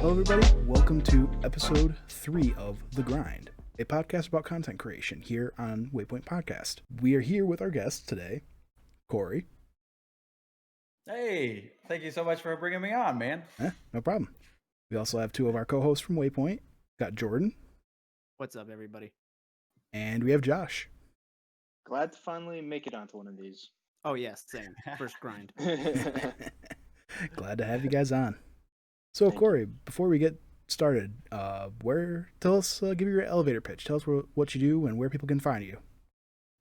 Hello, everybody. Welcome to episode 3 of The Grind, a podcast about content creation here on Waypoint Podcast. We are here with our guests today, Corey. Hey, thank you so much for bringing me on, man. No problem. We also have 2 of our co-hosts from Waypoint. Got Jordan. What's up, everybody? And we have Josh. Glad to finally make it onto one of these. Oh, yes, same. First grind. Glad to have you guys on. So, Corey, before we get started, give me your elevator pitch. Tell us what you do and where people can find you.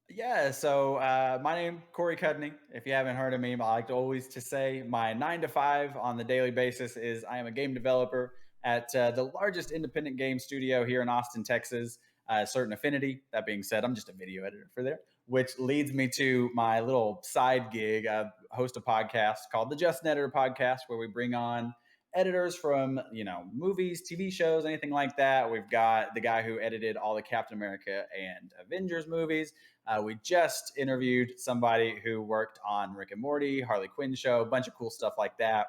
Yeah, so my name Corey Cudney. If you haven't heard of me, I like to always to say my 9 to 5 on the daily basis is I am a game developer at the largest independent game studio here in Austin, Texas, Certain Affinity. That being said, I'm just a video editor for there, which leads me to my little side gig. I host a podcast called the Just an Editor Podcast, where we bring on editors from, movies, TV shows, anything like that. We've got the guy who edited all the Captain America and Avengers movies. We just interviewed somebody who worked on Rick and Morty, Harley Quinn show, a bunch of cool stuff like that.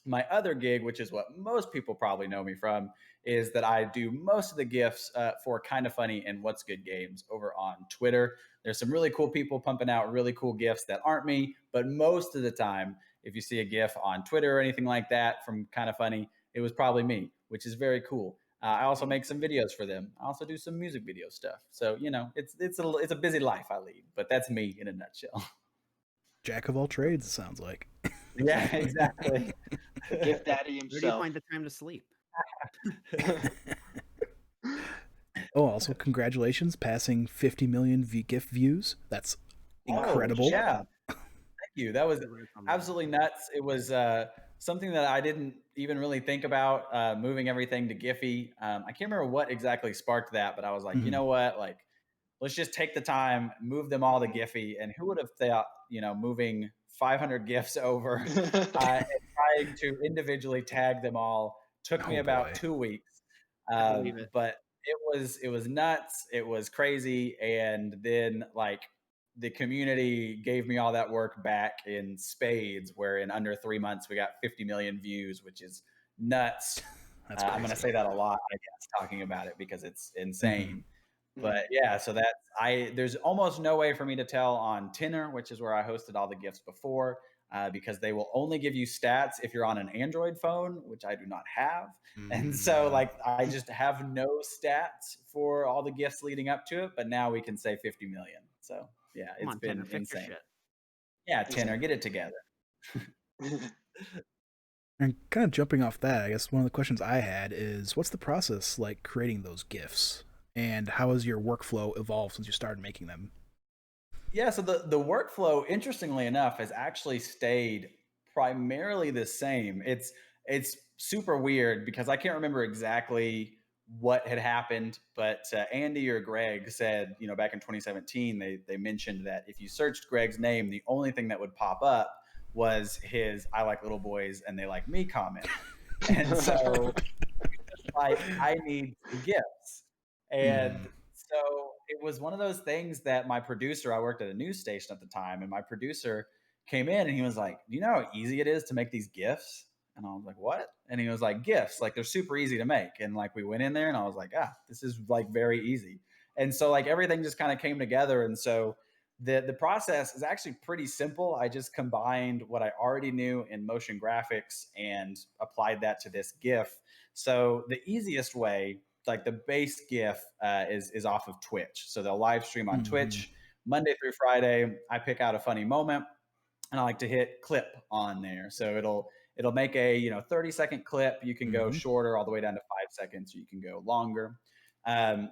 My other gig, which is what most people probably know me from, is that I do most of the GIFs for Kinda Funny and What's Good Games over on Twitter. There's some really cool people pumping out really cool GIFs that aren't me, but most of the time, if you see a GIF on Twitter or anything like that from Kinda Funny, it was probably me, which is very cool. I also make some videos for them. I also do some music video stuff. So, it's a busy life I lead, but that's me in a nutshell. Jack of all trades, it sounds like. Yeah, exactly. GIF Daddy Where do you himself. find the time to sleep? Oh, also congratulations, passing 50 million GIF views. That's incredible. Oh, yeah. Thank you. That was absolutely nuts. It was something that I didn't even really think about, moving everything to Giphy. I can't remember what exactly sparked that, but I was like, you know what? Like, let's just take the time, move them all to Giphy. And who would have thought, moving 500 GIFs over and trying to individually tag them all took me about 2 weeks. But it was nuts. It was crazy. And then the community gave me all that work back in spades, where in under 3 months we got 50 million views, which is nuts. I'm going to say that a lot, I guess, talking about it, because it's insane. But yeah, so there's almost no way for me to tell on Tinner, which is where I hosted all the GIFs before, because they will only give you stats if you're on an Android phone, which I do not have. And so I just have no stats for all the GIFs leading up to it, but now we can say 50 million. So yeah, it's been Tinner, fix your insane. shit. Yeah, Tinner, get it together. And kind of jumping off that, I guess one of the questions I had is, what's the process like creating those GIFs? And how has your workflow evolved since you started making them? Yeah, so the workflow, interestingly enough, has actually stayed primarily the same. It's super weird because I can't remember exactly what had happened, but Andy or Greg said, back in 2017, they mentioned that if you searched Greg's name, the only thing that would pop up was his "I like little boys and they like me" comment. And so I need some gifts. And so it was one of those things that my producer, I worked at a news station at the time, and my producer came in and he was like, "Do you know how easy it is to make these GIFs?" And I was like, "What?" And he was like, "GIFs, like they're super easy to make." And we went in there and I was like, this is very easy. And so everything just kind of came together. And so the process is actually pretty simple. I just combined what I already knew in motion graphics and applied that to this GIF. So the easiest way, the base GIF, is off of Twitch. So they'll live stream on Twitch Monday through Friday. I pick out a funny moment and I like to hit clip on there. So it'll make a 30-second clip. You can go shorter all the way down to 5 seconds, or you can go longer.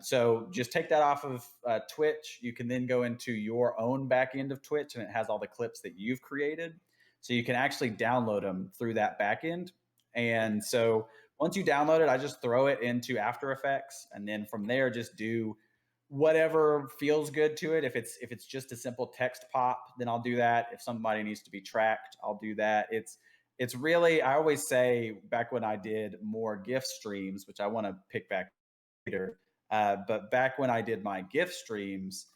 So just take that off of Twitch. You can then go into your own back end of Twitch, and it has all the clips that you've created. So you can actually download them through that back end. And so once you download it, I just throw it into After Effects, and then from there, just do whatever feels good to it. If it's just a simple text pop, then I'll do that. If somebody needs to be tracked, I'll do that. It's really, I always say, back when I did more GIF streams, which I want to pick back later, but back when I did my GIF streams,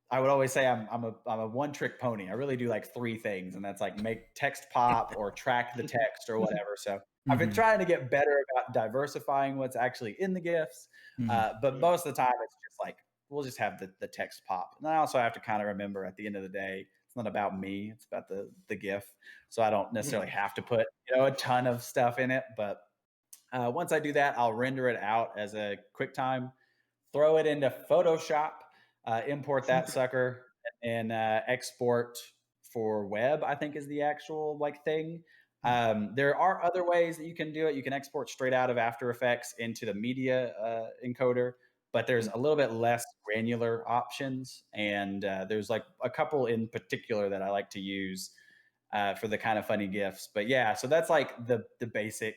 I would always say I'm a one trick pony. I really do like three things, and that's like make text pop or track the text or whatever. So I've been Mhm. trying to get better about diversifying what's actually in the GIFs. Mhm. But most of the time, it's just like we'll just have the text pop. And I also have to kind of remember at the end of the day, it's not about me; it's about the GIF. So I don't necessarily have to put a ton of stuff in it. But once I do that, I'll render it out as a QuickTime, throw it into Photoshop, import that sucker, and export for web. I think is the actual like thing. There are other ways that you can do it. You can export straight out of After Effects into the media encoder, but there's a little bit less granular options, and there's like a couple in particular that I like to use for the kind of funny gifs. But yeah, so that's like the basic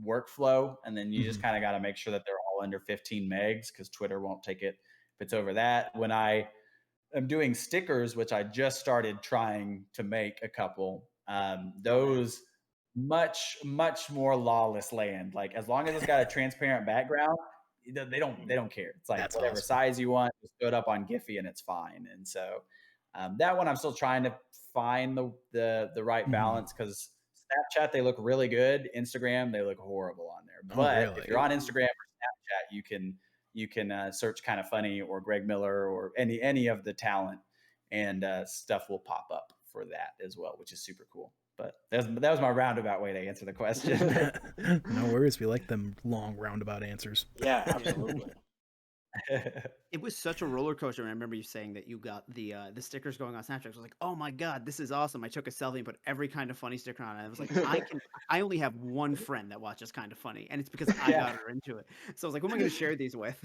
workflow, and then you just Mhm. kind of got to make sure that they're all under 15 megs because Twitter won't take it if it's over that. When I am doing stickers, which I just started trying to make a couple, those much more lawless land. Like as long as it's got a transparent background, they don't care. It's like That's whatever awesome. size you want, just throw it up on Giphy and it's fine. And so that one I'm still trying to find the right Mhm. balance because Snapchat they look really good. Instagram they look horrible on there. Oh, But if really? you're on Instagram or Snapchat, you can search kind of funny or Greg Miller or any of the talent, and stuff will pop up for that as well, which is super cool. But that was my roundabout way to answer the question. No worries. We like them long roundabout answers. Yeah, Yeah. absolutely. It was such a roller coaster. I remember you saying that you got the stickers going on Snapchat. I was like, oh my god, this is awesome. I took a selfie and put every kind of funny sticker on it. I was like, I only have one friend that watches Kind of Funny, and it's because I Yeah, got her into it. So I was like, who am I going to share these with?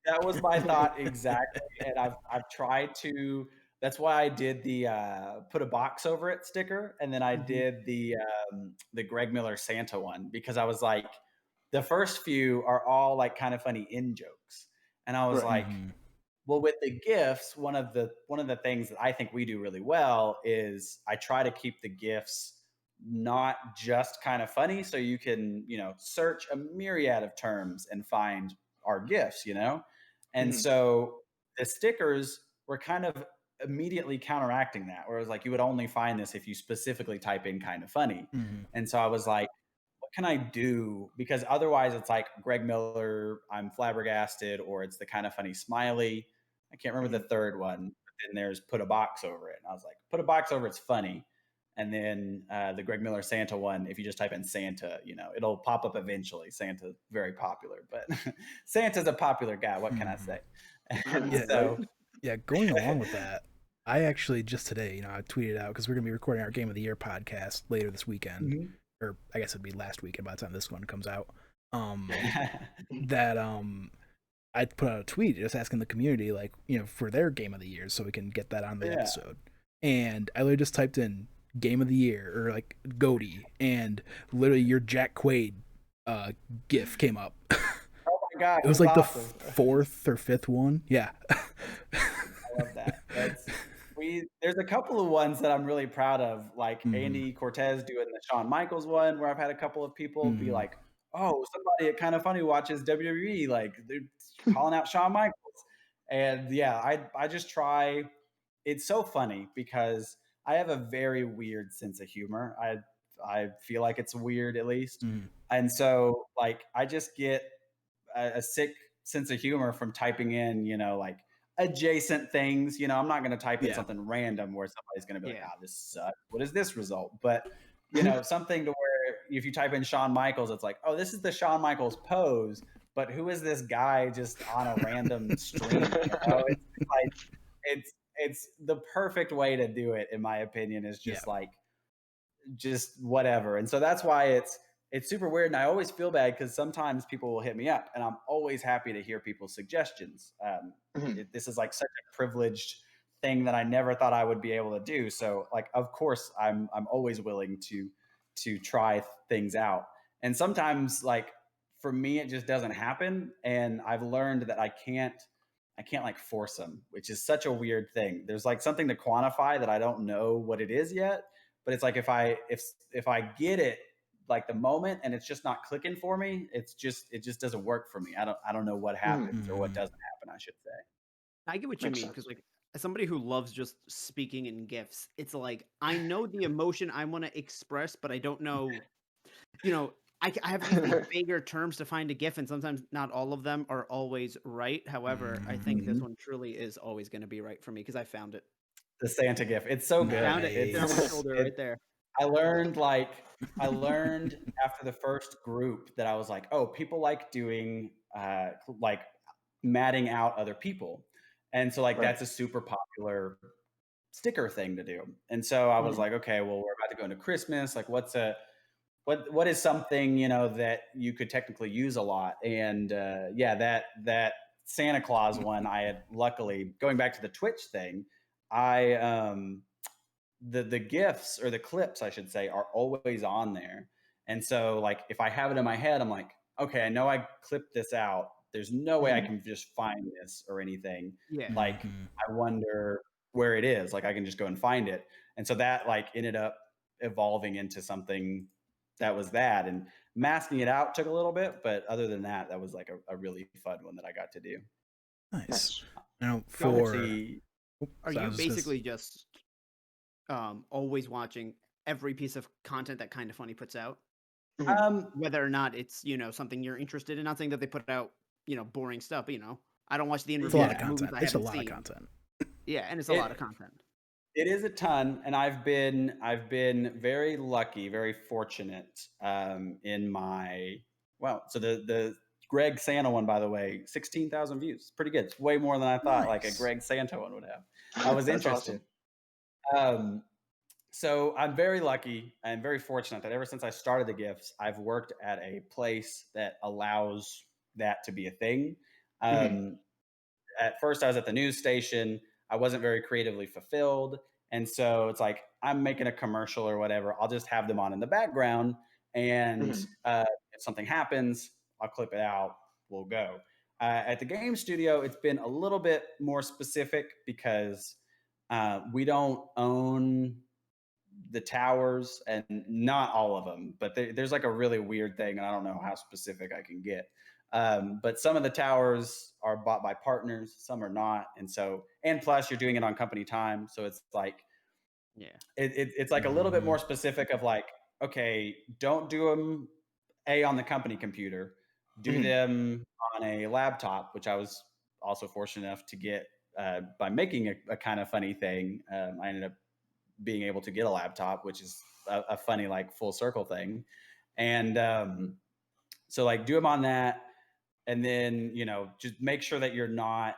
that was my thought exactly, and I've tried to. That's why I did the put a box over it sticker, and then I Mhm. did the Greg Miller Santa one because I was like, the first few are all like kind of funny in jokes, and I was Right. like, Mhm. well, with the gifts, one of the things that I think we do really well is I try to keep the gifts not just kind of funny, so you can search a myriad of terms and find our gifts. And Mhm. so the stickers were kind of immediately counteracting that, where it was like you would only find this if you specifically type in kind of funny. Mhm. And so I was like, what can I do? Because otherwise it's like Greg Miller, I'm flabbergasted, or it's the kind of funny smiley. I can't remember Mhm. the third one. But then there's put a box over it. And I was like, put a box over it's funny. And then the Greg Miller Santa one, if you just type in Santa, it'll pop up eventually. Santa's very popular, but Santa's a popular guy. What can I Mhm. say? And Yeah. Right. so, Yeah. Going along with that, I actually just today, I tweeted out because we're gonna be recording our Game of the Year podcast later this weekend, Mhm. or I guess it'd be last weekend by the time this one comes out. That I put out a tweet just asking the community, like, for their Game of the Year, so we can get that on the yeah. episode. And I literally just typed in Game of the Year or like Goaty, and literally your Jack Quaid uh, GIF came up. Oh my God, It was that's like the awesome. fourth or fifth one. Yeah. That's I love that. There's a couple of ones that I'm really proud of, like Hmm. Andy Cortez doing the Shawn Michaels one, where I've had a couple of people be Hmm. like, "Oh, somebody at Kind of Funny watches WWE, like they're calling out Shawn Michaels." And yeah, I just try. It's so funny because I have a very weird sense of humor. I feel like it's weird at least, Hmm. and so like I just get a sick sense of humor from typing in, like adjacent things. I'm not going to type in Yeah. something random where somebody's going to be like, Yeah. "Ah, this sucks. What is this result?" But something to where if you type in Shawn Michaels, it's like, "Oh, this is the Shawn Michaels pose." But who is this guy just on a random stream? It's like it's the perfect way to do it, in my opinion. Is Yeah. just like just whatever. And so that's why it's super weird. And I always feel bad because sometimes people will hit me up, and I'm always happy to hear people's suggestions. Mhm. This is like such a privileged thing that I never thought I would be able to do. So like, of course, I'm always willing to try things out. And sometimes like for me, it just doesn't happen. And I've learned that I can't like force them, which is such a weird thing. There's like something to quantify that I don't know what it is yet, but it's like if I get it like the moment and it's just not clicking for me, it just doesn't work for me. I don't know what Mhm. happens or what Hmm. doesn't happen, I should say. I get what you Makes mean sense. because like as somebody who loves just speaking in GIFs, it's like I know the emotion I want to express, but I don't know, I have to use these vaguer terms to find a GIF, and sometimes not all of them are always right. However, I think this one truly is always going to be right for me because I found it. The Santa GIF. It's so good. Found it. It's on my Nice. shoulder right there. I learned after the first group that I was like, oh, people like doing like matting out other people. And so like that's a super popular sticker thing to do. And so I was like, okay, well, we're about to go into Christmas. Like what is something, that you could technically use a lot? And that Santa Claus one, I had luckily, going back to the Twitch thing, the GIFs, or the clips, I should say, are always on there. And so like if I have it in my head, I'm like, okay, I know I clipped this out. There's no way I can just find this or anything. Yeah. Like I wonder where it is. Like I can just go and find it. And so that like ended up evolving into something that was that. And masking it out took a little bit, but other than that, that was like a really fun one that I got to do. Nice. Now are you basically just always watching every piece of content that Kinda Funny puts out? Whether or not it's, something you're interested in. Not saying that they put out, boring stuff, but I don't watch the it's a lot of movies content. I It's a haven't lot seen. of content. Yeah, and it's a lot of content. It is a ton, and I've been very lucky, very fortunate in my so the Greg Santa one, by the way, 16,000 views. Pretty good. It's way more than I thought like a Greg Santa one would have. I was interested. Awesome. So I'm very lucky and very fortunate that ever since I started the GIFs, I've worked at a place that allows that to be a thing. At first I was at the news station. I wasn't very creatively fulfilled. And so it's like, I'm making a commercial or whatever. I'll just have them on in the background. And if something happens, I'll clip it out. We'll go. At the game studio, it's been a little bit more specific because we don't own the towers, and not all of them, but there's like a really weird thing, and I don't know how specific I can get. But some of the towers are bought by partners, some are not. And plus you're doing it on company time. So it's like, it's like a little bit more specific of like, okay, don't do them on the company computer, do them on a laptop, which I was also fortunate enough to get by making a kind of funny thing. I ended up being able to get a laptop, which is a funny, like full circle thing. And so like do them on that. And then, just make sure that you're not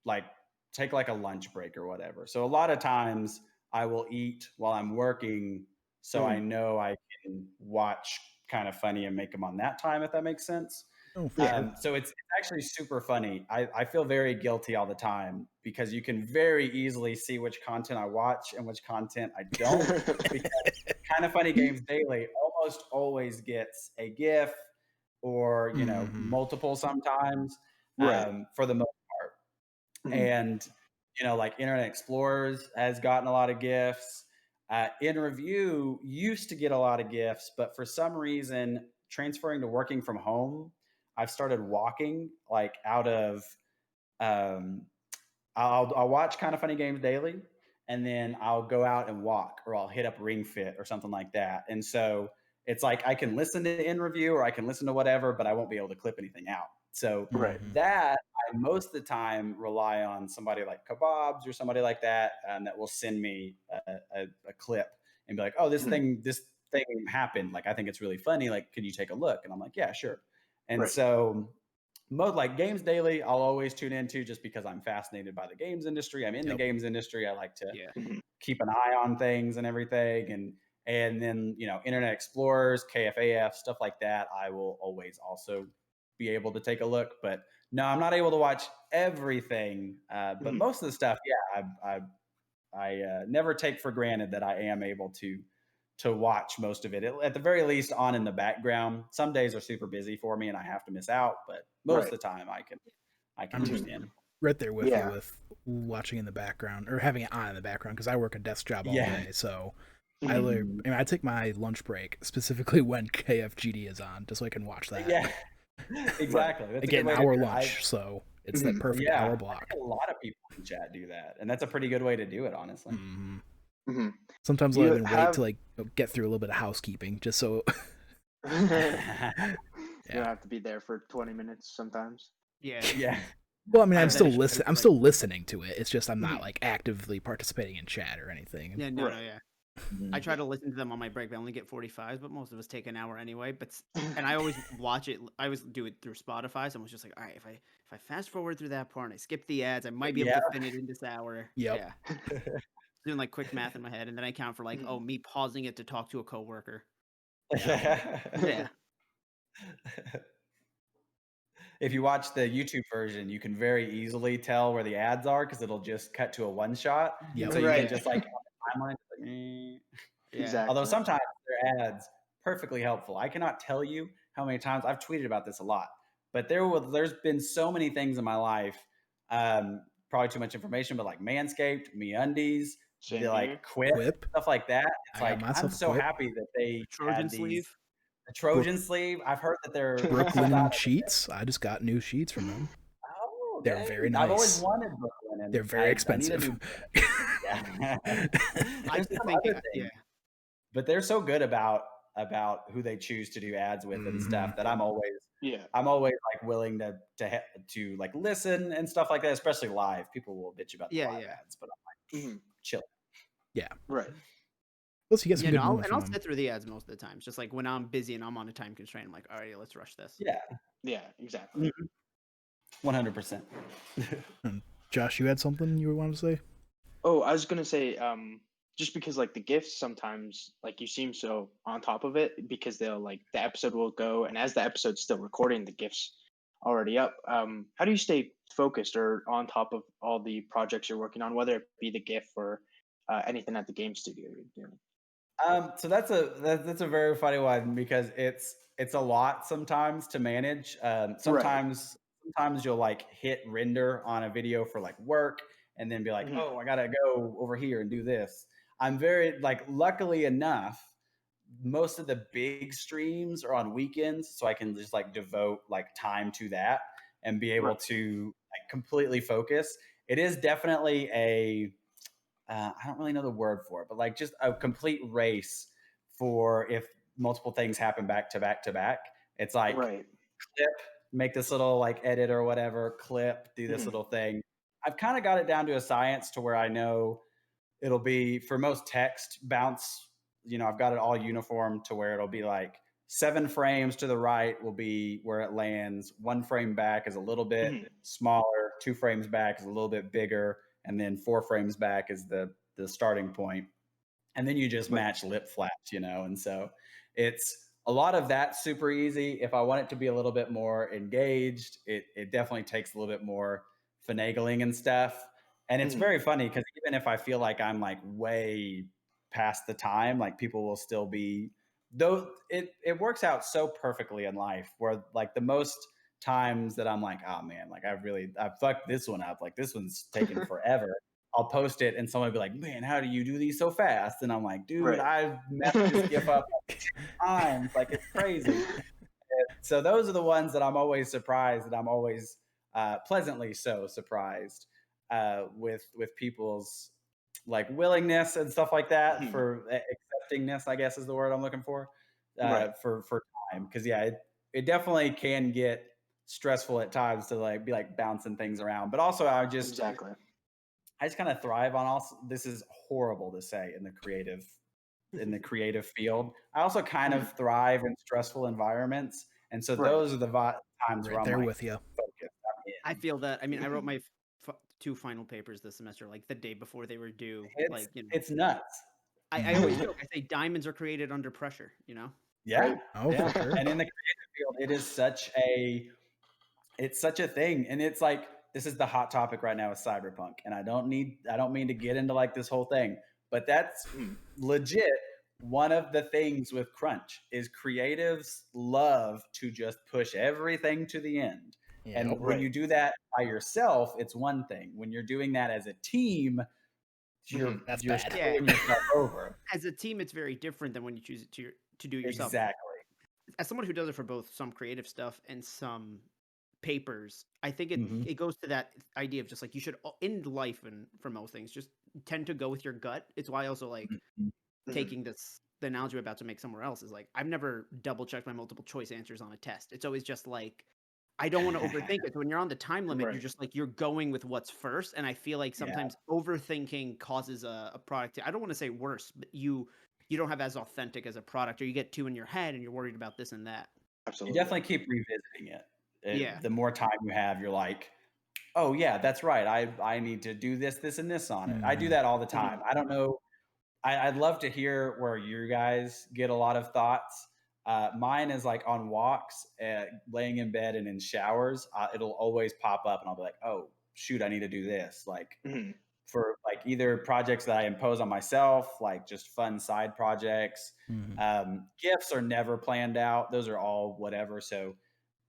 like, take like a lunch break or whatever. So a lot of times I will eat while I'm working. So I know I can watch Kind of Funny and make them on that time, if that makes sense. Oh, for sure. So it's actually super funny. I feel very guilty all the time because you can very easily see which content I watch and which content I don't. Because Kind of Funny Games Daily almost always gets a GIF or multiple sometimes for the most part. And like Internet Explorers has gotten a lot of GIFs. In Review used to get a lot of GIFs, but for some reason transferring to working from home, I've started walking like out of I'll watch Kind of Funny Games Daily, and then I'll go out and walk, or I'll hit up Ring Fit or something like that. And so it's like I can listen to In Review or I can listen to whatever, but I won't be able to clip anything out. So that I most of the time rely on somebody like Kebabs or somebody like that that will send me a clip and be like, oh, this thing happened. Like, I think it's really funny. Like, can you take a look? And I'm like, yeah, sure. And so most like Games Daily, I'll always tune into just because I'm fascinated by the games industry. I'm in the games industry. I like to keep an eye on things and everything. And then, Internet Explorers, KFAF, stuff like that, I will always also be able to take a look. But no, I'm not able to watch everything. But most of the stuff, I never take for granted that I am able to watch most of it, at the very least on in the background. Some days are super busy for me and I have to miss out, but most of the time I can tune in. Right there with you with watching in the background or having it on in the background, because I work a desk job all day. So I take my lunch break specifically when KFGD is on, just so I can watch that. Yeah, exactly. I get an hour lunch, so It's that perfect Yeah, hour I block. think a lot of people in chat do that, and that's a pretty good way to do it, honestly. Mm-hmm. Sometimes Do I'll you even wait to like get through a little bit of housekeeping just so. You don't have to be there for 20 minutes sometimes. Yeah. Yeah. Well, I mean, I I'm have that still issue. listening. I'm still listening to it. It's just I'm not Mhm. like actively participating in chat or anything. Yeah, no, Right. yeah. Mhm. I try to listen to them on my break, but I only get 45s, but most of us take an hour anyway. And I always watch it. I always do it through Spotify. So I was just like, all right, if I fast forward through that part and I skip the ads, I might be able to finish in this hour. Yep. Yeah. Doing like quick math in my head, and then I count for like, oh, me pausing it to talk to a coworker. Yeah. If you watch the YouTube version, you can very easily tell where the ads are because it'll just cut to a one shot. Yep. And so you Right. can just like on the timeline, it's like, eh. Yeah. Exactly. Although sometimes their ads perfectly helpful. I cannot tell you how many times I've tweeted about this a lot, but there's been so many things in my life, probably too much information, but like Manscaped, MeUndies, Same the like here. Quip, stuff like that. It's I got like I'm myself a so Quip. happy that they Trojan had these. sleeve. The Trojan sleeve. I've heard that they're Brooklyn sheets. I just got new sheets from them. Oh, They're dang. very I've always nice. wanted Brooklyn, and They're very I need a expensive. new. Yeah. I There's keep some thinking, other things, yeah. but they're so good about who they choose to do ads with and stuff that I'm always Yeah. like willing to like listen and stuff like that, especially live. People will bitch about the Yeah, live yeah. ads, but I'm like, Mhm. chill. Yeah. Right. Plus, you get some You good know, moments I'll from them. sit through the ads most of the time. It's just like when I'm busy and I'm on a time constraint, I'm like, all right, let's rush this. Yeah, Yeah. Exactly. 100%. Josh, you had something you wanted to say? Oh, I was gonna say, just because like the gifts sometimes like you seem so on top of it because they'll like the episode will go and as the episode's still recording, the gifts already up. How do you stay focused or on top of all the projects you're working on, whether it be the GIF or anything at the game studio you're doing? So that's a very funny one because it's a lot sometimes to manage. Sometimes you'll like hit render on a video for like work and then be like, Mhm. oh, I gotta go over here and do this. I'm very like luckily enough, most of the big streams are on weekends, so I can just like devote like time to that and be able Right. to like completely focus. It is definitely a I don't really know the word for it, but like just a complete race for if multiple things happen back to back to back. It's like Right. clip, make this little like edit or whatever, clip, do this Mhm. little thing. I've kind of got it down to a science to where I know it'll be for most text bounce, I've got it all uniform to where it'll be like 7 frames to the right will be where it lands. 1 frame back is a little bit Mhm. smaller. 2 frames back is a little bit bigger. And then 4 frames back is the starting point. And then you just Right. match lip flaps, And so it's a lot of that super easy. If I want it to be a little bit more engaged, it definitely takes a little bit more finagling and stuff. And it's Mhm. very funny because even if I feel like I'm like way past the time, like people will still be though it works out so perfectly in life where like the most times that I'm like, oh man, like I fucked this one up. Like this one's taken forever. I'll post it and someone will be like, man, how do you do these so fast? And I'm like, dude, Right. I've messed this GIF up times. Like it's crazy. So those are the ones that I'm always surprised that I'm always pleasantly so surprised with people's like willingness and stuff like that Mhm. for acceptingness, I guess is the word I'm looking for Right. for time. Cause yeah, it definitely can get stressful at times to like be like bouncing things around. But also I just Exactly. kind of thrive on also this is horrible to say in the creative field. I also kind Mhm. of thrive in stressful environments. And so Right. those are the times where Right I'm there like with you. focused. I feel that. I mean, I wrote Mhm. my 2 final papers this semester, like the day before they were due. It's Like, it's nuts. I always joke. I say diamonds are created under pressure. Yeah. Right. Oh, Yeah. for sure. And in the creative field, it's such a thing. And it's like this is the hot topic right now is cyberpunk. And I don't mean to get into like this whole thing, but that's Mhm. legit one of the things with crunch is creatives love to just push everything to the end. And Yep. when you Right. do that by yourself, it's one thing. When you're doing that as a team, you're Mhm. That's you're bad. Yeah. screwing yourself over. As a team, it's very different than when you choose it to do it yourself. Exactly. As someone who does it for both some creative stuff and some papers, I think Mhm. it goes to that idea of just like you should in life and for most things just tend to go with your gut. It's why I also like Mhm. Mhm. taking the analogy we're about to make somewhere else is like I've never double checked my multiple choice answers on a test. It's always just like I don't want to overthink it. So when you're on the time limit, you're Right. just like you're going with what's first. And I feel like Yeah. sometimes overthinking causes a product. I don't want to say worse, but you don't have as authentic as a product, or you get too in your head and you're worried about this and that. You Absolutely. definitely keep revisiting it. Yeah. The more time you have, you're like, "Oh, yeah, that's right. I need to do this, this, and this on it." I do Mhm. that all the Mhm. time. I don't know. I'd love to hear where you guys get a lot of thoughts. Mine is like on walks, laying in bed and in showers. It'll always pop up, and I'll be like, "Oh, shoot, I need to do this." Like Mhm. for like either projects that I impose on myself, like just fun side projects. Mhm. Gifts are never planned out; those are all whatever. So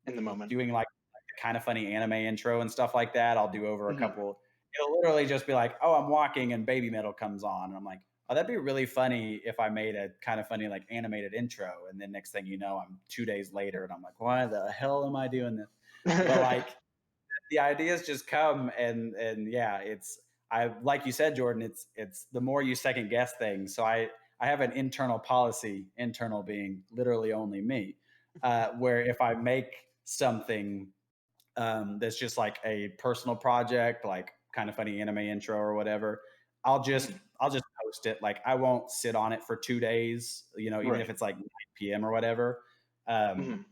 In the moment. doing like the kind of funny anime intro and stuff like that, I'll do over a Mhm. couple. It'll literally just be like, "Oh, I'm walking and baby metal comes on," and I'm like, "Oh, that'd be really funny if I made a kind of funny like animated intro." And then next thing you know, I'm 2 days later, and I'm like, "Why the hell am I doing this?" But like the ideas just come, and yeah, it's I like you said, Jordan. It's the more you second guess things. So I have an internal policy, internal being literally only me, where if I make something that's just like a personal project, like kind of funny anime intro or whatever, I'll just Mhm. I'll just post it. Like I won't sit on it for 2 days, even if Right. it's like 9 p.m. or whatever. Um, Mhm.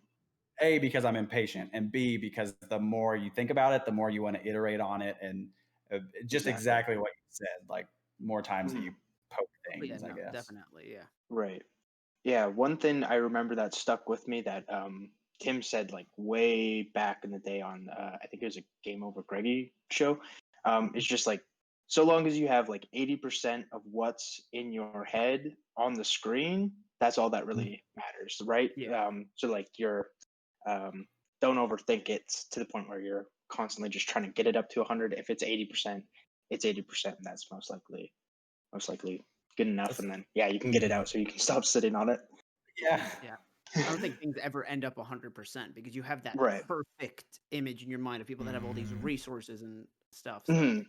a, because I'm impatient, and B, because the more you think about it, the more you want to iterate on it, and just Exactly. exactly what you said. Like more times that Mhm. you poke Oh, yeah, things, I no, guess. definitely. Yeah. Right. Yeah, one thing I remember that stuck with me that Tim said like way back in the day on I think it was a Game Over Greggy show, is just like so long as you have like 80% of what's in your head on the screen, that's all that Mhm. really matters, right? Yeah. So like you're don't overthink it to the point where you're constantly just trying to get it up to 100. If it's 80%, it's 80%, and that's most likely good enough, That's, and then yeah, you can get it Mhm. out so you can stop sitting on it. yeah, Yeah. I don't think things ever end up 100% because you have that Right. perfect image in your mind of people that have all these Mhm. resources and stuff. So, Mhm.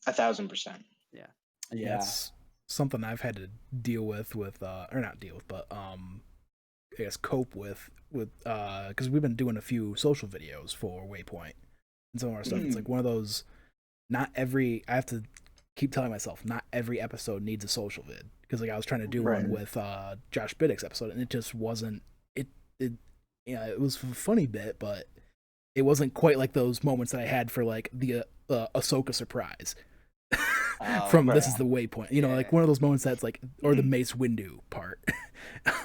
1,000%. yeah. Yeah, yeah. it's something I've had to deal with or not deal with, but I guess cope with because we've been doing a few social videos for Waypoint and some of our stuff. It's like Mm, one of those. Not every I have to keep telling myself not every episode needs a social vid because like I was trying to do Right. one with Josh Biddick's episode and it just wasn't it yeah it was a funny bit but it wasn't quite like those moments that I had for like the Ahsoka surprise oh, from Right. This yeah, Is the Waypoint, like yeah. one of those moments that's like or the Mhm. Mace Windu part.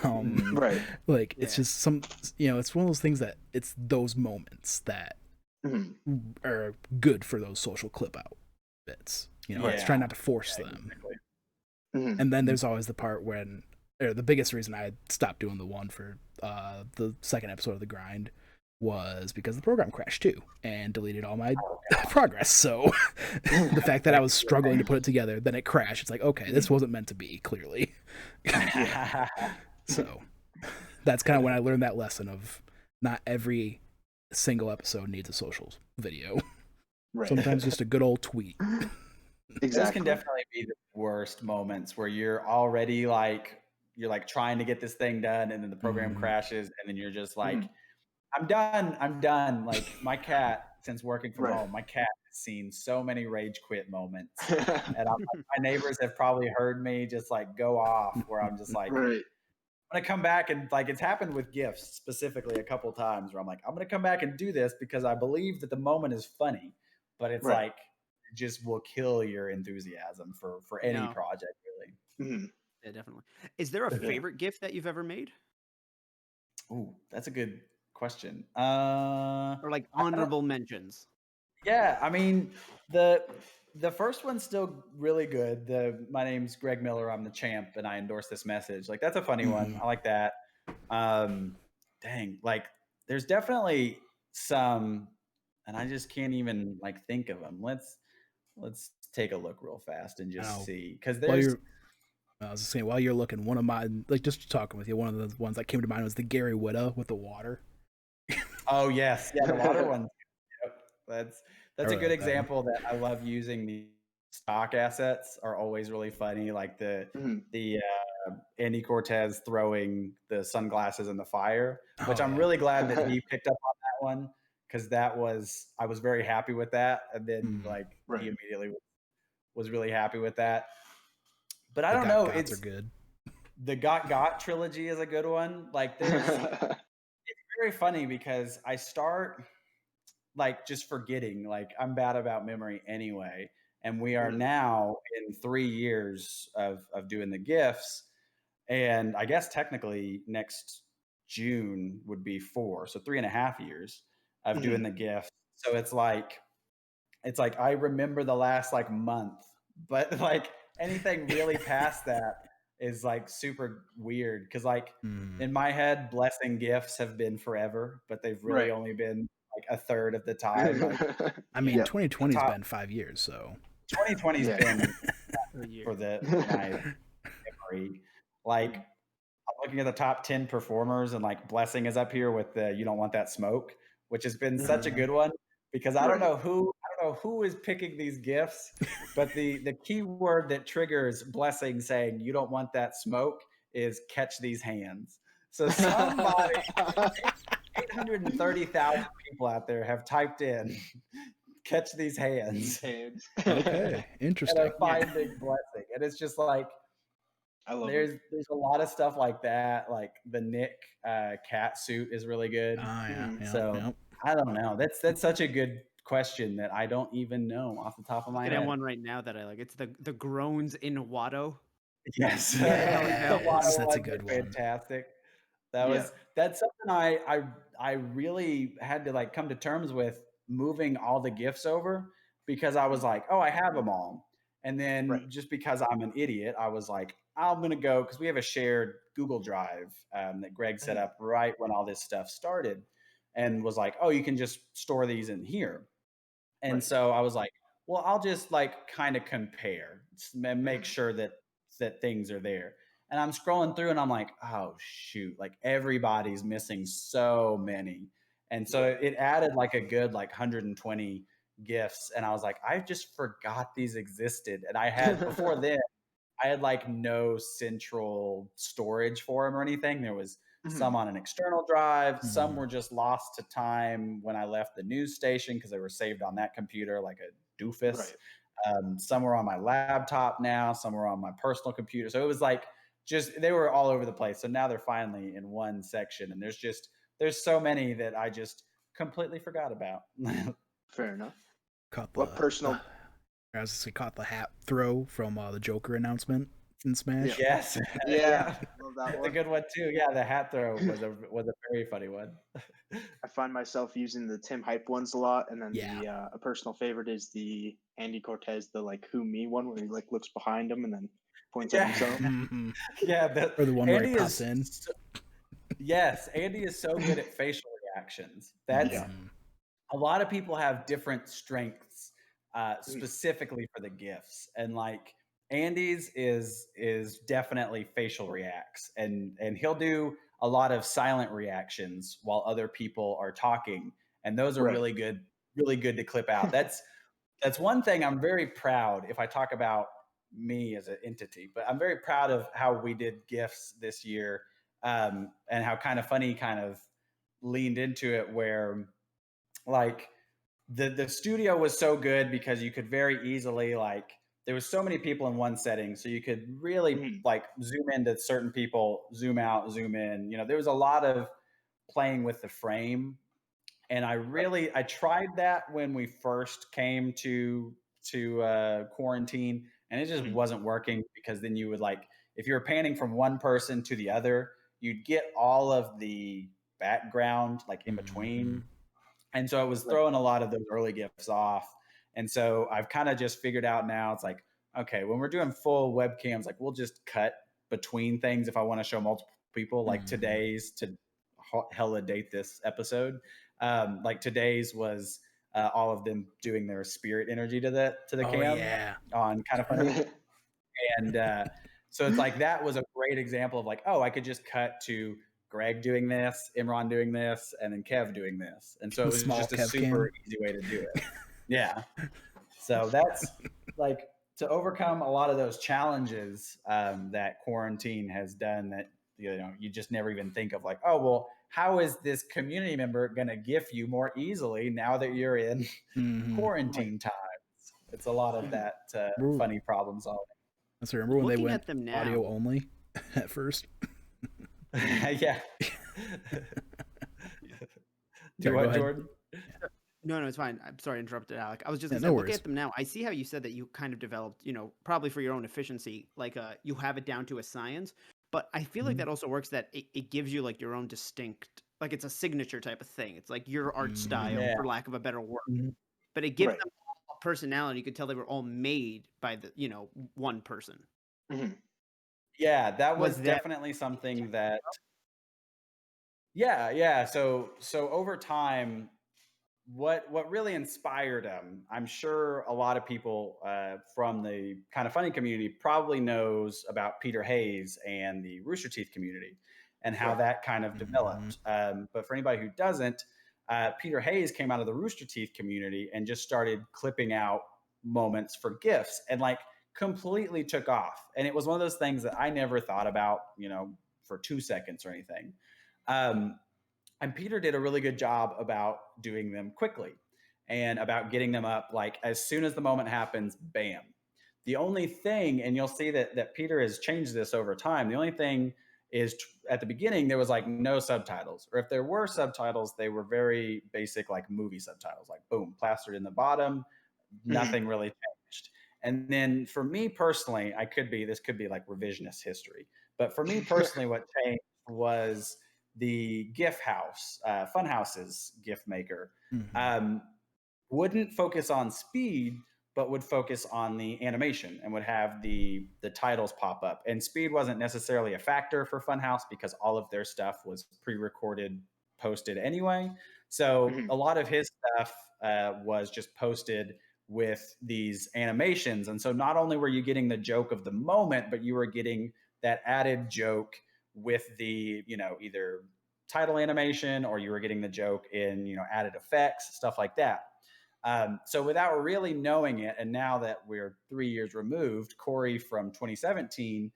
um Mm, Right. like it's Yeah. just it's one of those things that it's those moments that Mhm. are good for those social clip out bits. It's Right. trying yeah, not to force yeah, them. exactly. Mhm. And then there's always the part when, or the biggest reason I stopped doing the one for the second episode of the grind was because the program crashed too and deleted all my Oh progress. So the fact that I was struggling to gosh. put it together, then it crashed. It's like, okay, this Mhm. wasn't meant to be, clearly. Yeah. So that's kind of when I learned that lesson of not every single episode needs a social video. Right. Sometimes just a good old tweet. Those can Exactly. definitely be the worst moments where you're already like you're like trying to get this thing done, and then the program Mm, crashes, and then you're just like, Mhm. I'm done. I'm done. Like my cat, since working from Right. home, my cat has seen so many rage quit moments. And I'm like, my neighbors have probably heard me just like go off where I'm just like, Right. I'm gonna come back, and like it's happened with gifts specifically a couple times where I'm like, I'm gonna come back and do this because I believe that the moment is funny, but it's Right. like it just will kill your enthusiasm for any No. project really. Mhm. Yeah, definitely. Is there a Yeah. favorite gift that you've ever made? Ooh, that's a good question. Or like I don't. honorable mentions? Yeah, I mean the first one's still really good. The my name's Greg Miller. I'm the champ, and I endorse this message. Like that's a funny one. mhm. I like that. Um, dang, like there's definitely some, and I just can't even like think of them. Let's take a look real fast and I just know. see because While there's you're, I was just saying, while you're looking, one of mine, like just talking with you, one of the ones that came to mind was the Gary Whitta with the water. oh yes, yeah, the water one. That's I a really good like that one. example that I love using. The stock assets are always really funny, like the Andy Cortez throwing the sunglasses in the fire, which Oh I'm yeah. really glad that he picked up on that one because I was very happy with that, and then Mm. like he Right. immediately was really happy with that. But I The don't Got know, Gots are it's good. the Got trilogy is a good one. Like it's very funny because I start like just forgetting. Like I'm bad about memory anyway, and we are now in 3 years of doing the gifts, and I guess technically next June would be 4, so 3.5 years of doing the gifts. So it's like I remember the last like month, but like anything really past that is like super weird because like Mm. in my head, blessing gifts have been forever, but they've really Right. only been like a third of the time. Like I mean, Yeah. 2020's top been 5 years, so 2020's Yeah. been A year. for my memory. Like I'm looking at the top 10 performers, and like Blessing is up here with the "You Don't Want That Smoke," which has been such a good one because I don't Right. know who is picking these gifts, but the key word that triggers Blessing saying "You don't want that smoke" is "catch these hands." So somebody, 830,000 people out there have typed in "catch these hands" Hands. okay, and interesting. are finding Blessing, and it's just like I love it. there's a lot of stuff like that. Like the Nick cat suit is really good. Ah, yeah, Mhm. yeah, So yeah. I don't know. That's such a good question that I don't even know off the top of my Looking at head. one right now that I like. It's the groans in Watto. Yes, hell the yeah. Watto That's a ones good are one. fantastic. Yeah. That's something I really had to like come to terms with moving all the gifts over because I was like, oh, I have them all. And then Right. just because I'm an idiot, I was like, I'm gonna go because we have a shared Google Drive that Greg set up right when all this stuff started, and was like, oh, you can just store these in here. And Right. so I was like, well, I'll just like kind of compare and make Mhm. sure that things are there. And I'm scrolling through and I'm like, oh shoot, like everybody's missing so many. And so Yeah. it added like a good like 120 gifts. And I was like, I just forgot these existed. And I had before then, I had like no central storage for them or anything. There was some Mhm. on an external drive. Some Mm. were just lost to time when I left the news station because they were saved on that computer like a doofus. Right. Some were on my laptop now. Some were on my personal computer. So it was like just they were all over the place. So now they're finally in one section, and there's so many that I just completely forgot about. Fair enough. Caught What personal? I was gonna say, caught the hat throw from the Joker announcement in Yeah. Smash. Yes, Yeah. yeah, Love that that's a one. good one too. Yeah, the hat throw was a very funny one. I find myself using the Tim Hype ones a lot, and then Yeah. the a personal favorite is the Andy Cortez, the like "Who Me" one, where he like looks behind him and then points at Yeah, himself. Hmm. yeah. Or the one where he Andy pops is in. yes, Andy is so good at facial reactions. That's Yeah. Mhm. a lot of people have different strengths Mhm. specifically for the gifts, and like Andy's is definitely facial reacts, and he'll do a lot of silent reactions while other people are talking, and those are Right. really good to clip out. That's one thing I'm very proud if I talk about me as an entity, but I'm very proud of how we did gifts this year, and how kind of funny kind of leaned into it where like the studio was so good because you could very easily like there was so many people in one setting, so you could really Mhm. like zoom into certain people, zoom out, zoom in. There was a lot of playing with the frame, and Right. I tried that when we first came to quarantine, and it just Mhm. wasn't working because then you would like if you were panning from one person to the other, you'd get all of the background like in between, Mhm. and so it was Right. throwing a lot of those early gifts off. And so I've kind of just figured out now it's like, okay, when we're doing full webcams, like we'll just cut between things if I want to show multiple people, like Mhm. today's to hella date this episode. Like today's was all of them doing their spirit energy to the Oh cam yeah. on kind of funny. And so it's like that was a great example of like, oh, I could just cut to Greg doing this, Imran doing this, and then Kev doing this. And so it was Small just a Kev super cam. easy way to do it. Yeah. So that's like to overcome a lot of those challenges that quarantine has done that, you know, you just never even think of, like, oh, well, how is this community member going to GIF you more easily now that you're in quarantine times? It's a lot of that funny problem solving. I remember when they Looking went at them now, audio only at first. Yeah. Do what, Jordan? No, it's fine. I'm sorry to interrupt, Alec. I was just Yeah, gonna say, no look worries. at them now. I see how you said that you kind of developed, you know, probably for your own efficiency, like you have it down to a science. But I feel like that also works that it gives you like your own distinct, like it's a signature type of thing. It's like your art style, Yeah. for lack of a better word. Mhm. But it gives Right. them a personality. You could tell they were all made by the, you know, one person. Yeah, that was Was that definitely something that. Yeah. So over time, what really inspired him, I'm sure a lot of people from the kind of funny community probably knows about Peter Hayes and the Rooster Teeth community and how that kind of developed. But for anybody who doesn't, Peter Hayes came out of the Rooster Teeth community and just started clipping out moments for GIFs and like completely took off. And it was one of those things that I never thought about, you know, for 2 seconds or anything. And Peter did a really good job about doing them quickly and about getting them up like as soon as the moment happens, bam. The only thing, and you'll see that Peter has changed this over time. The only thing is at the beginning there was like no subtitles, or if there were subtitles, they were very basic, like movie subtitles, like boom, plastered in the bottom. Nothing really changed. And then for me personally, this could be like revisionist history, but for me personally, what changed was the GIF house, Funhouse's GIF maker, wouldn't focus on speed, but would focus on the animation and would have the titles pop up. And speed wasn't necessarily a factor for Funhouse because all of their stuff was pre-recorded, posted anyway. So a lot of his stuff was just posted with these animations. And so not only were you getting the joke of the moment, but you were getting that added joke with the, you know, either title animation, or you were getting the joke in, you know, added effects, stuff like that. So without really knowing it, and now that we're 3 years removed, Corey from 2017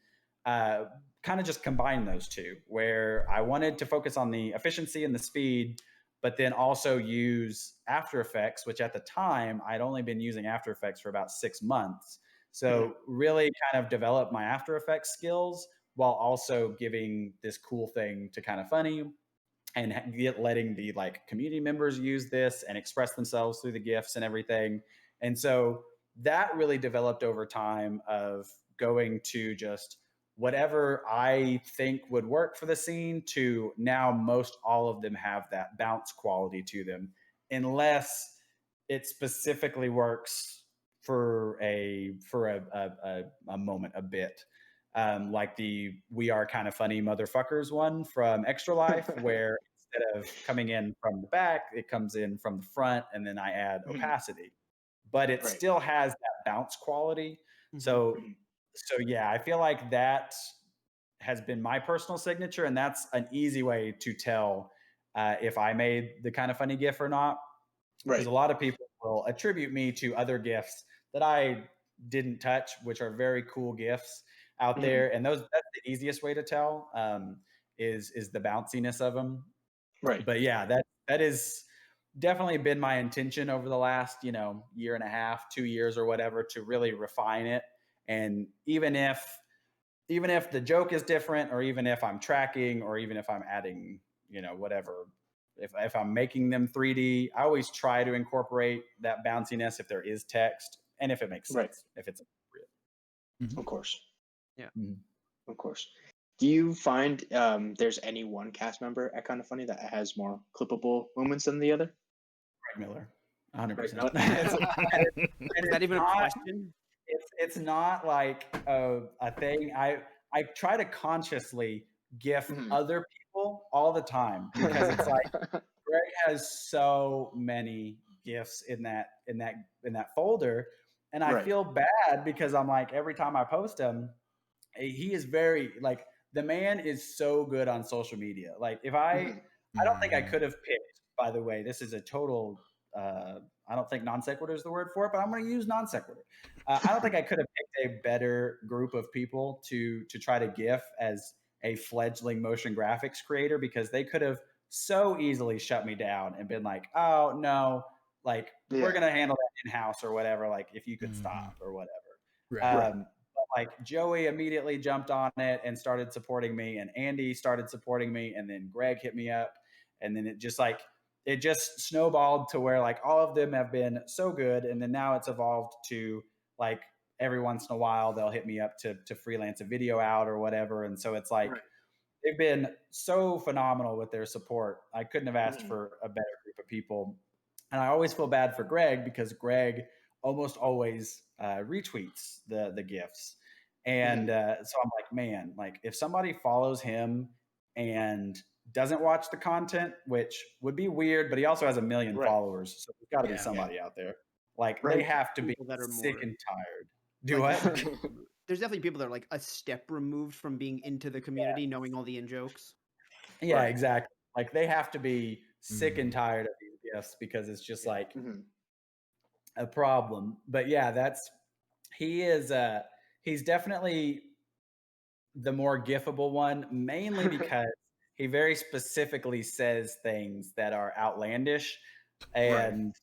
kind of just combined those two, where I wanted to focus on the efficiency and the speed, but then also use After Effects, which at the time I'd only been using After Effects for about 6 months. So really kind of develop my After Effects skills while also giving this cool thing to Kind of Funny and letting the like community members use this and express themselves through the GIFs and everything. And so that really developed over time of going to just whatever I think would work for the scene to now most all of them have that bounce quality to them, unless it specifically works for a moment, a bit. Like the "We Are Kind of Funny Motherfuckers" one from Extra Life, where instead of coming in from the back, it comes in from the front, and then I add opacity. But it still has that bounce quality. So yeah, I feel like that has been my personal signature, and that's an easy way to tell if I made the Kind of Funny GIF or not. Because a lot of people will attribute me to other GIFs that I didn't touch, which are very cool GIFs out there, and that's the easiest way to tell, is the bounciness of them. But yeah, that is definitely been my intention over the last, you know, year and a half, 2 years or whatever, to really refine it. And even if the joke is different, or even if I'm tracking, or even if I'm adding, you know, whatever, if I'm making them 3D, I always try to incorporate that bounciness if there is text and if it makes sense, if it's appropriate. Of course. Yeah. Of course. Do you find there's any one cast member at Kind of Funny that has more clippable moments than the other? Greg Miller, 100%. Is that even a question? It's not like a thing. I try to consciously GIF other people all the time, because it's like Greg has so many GIFs in that folder, and I feel bad because I'm like, every time I post them, he is very like the man is so good on social media. Like if I don't think I could have picked, by the way, this is a total, I don't think non sequitur is the word for it, but I'm going to use non sequitur. I don't think I could have picked a better group of people to try to GIF as a fledgling motion graphics creator, because they could have so easily shut me down and been like, oh no, like we're going to handle that in house or whatever. Like if you could stop or whatever. Right. But like Joey immediately jumped on it and started supporting me, and Andy started supporting me, and then Greg hit me up, and then it just snowballed to where like all of them have been so good, and then now it's evolved to like every once in a while they'll hit me up to freelance a video out or whatever, and so it's like they've been so phenomenal with their support. I couldn't have asked for a better group of people, and I always feel bad for Greg because Greg almost always retweets the GIFs. And so I'm like, man, like if somebody follows him and doesn't watch the content, which would be weird, but he also has 1 million followers. So there's got to be somebody out there. Like they have to be sick and tired. Do like, what? There's definitely people that are like a step removed from being into the community, knowing all the in-jokes. Yeah, exactly. Like they have to be sick and tired of these GIFs because it's just like a problem. But yeah, he's definitely the more gifable one, mainly because he very specifically says things that are outlandish, and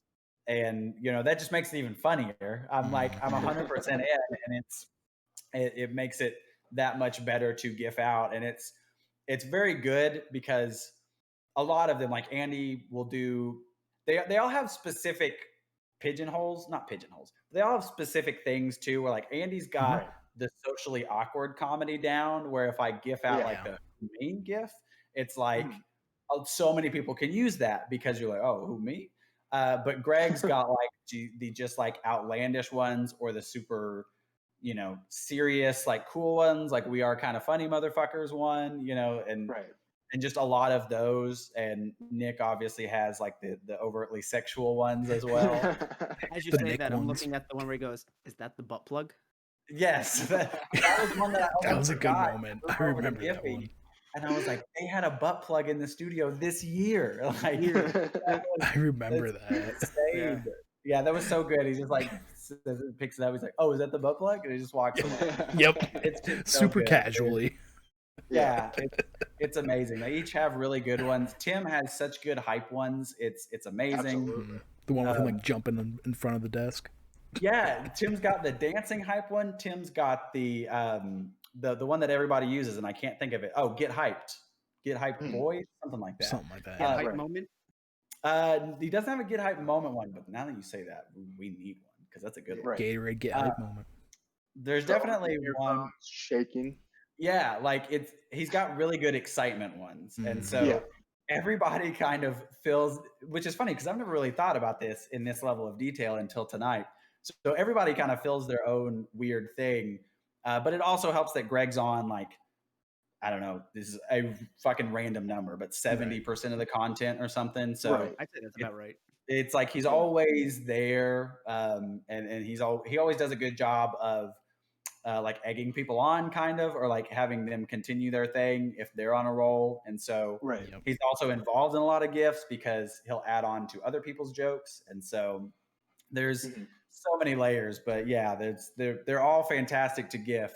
you know that just makes it even funnier. I'm 100% in, and it makes it that much better to gif out, and it's very good because a lot of them, like Andy will do, they all have specific not pigeonholes. They all have specific things too, where like Andy's got the socially awkward comedy down, where if I gif out like the main gif, it's like so many people can use that because you're like, oh, who, me? But Greg's got like the just like outlandish ones, or the super, you know, serious, like cool ones, like we are kind of funny motherfuckers one, you know, and just a lot of those. And Nick obviously has like the overtly sexual ones as well. As you say that, I'm looking at the one where he goes, "Is that the butt plug?" Yes, that was one that that was a good moment. I remember that one. And I was like, they had a butt plug in the studio this year. Like, I remember that. Yeah, that was so good. He just like picks it up. He's like, "Oh, is that the butt plug?" And he just walks away. Yep, it's just super casually. Yeah, it's amazing. They each have really good ones. Tim has such good hype ones. It's amazing. Absolutely. The one with him like jumping in front of the desk. Yeah, Tim's got the dancing hype one. Tim's got the one that everybody uses, and I can't think of it. Oh, get hyped boy, something like that. Something like that. Get hype moment. He doesn't have a get hype moment one, but now that you say that, we need one because that's a good one. Gatorade get hype moment. There's definitely one shaking. Yeah, like he's got really good excitement ones, and so everybody kind of feels, which is funny because I've never really thought about this in this level of detail until tonight. So everybody kind of feels their own weird thing, but it also helps that Greg's on like, I don't know, this is a fucking random number, but 70% of the content or something. So I'd say that's about right. It's like he's always there, and he always does a good job of like egging people on, kind of, or like having them continue their thing if they're on a roll. And so he's also involved in a lot of GIFs because he'll add on to other people's jokes, and so there's so many layers. But yeah, they're all fantastic to GIF,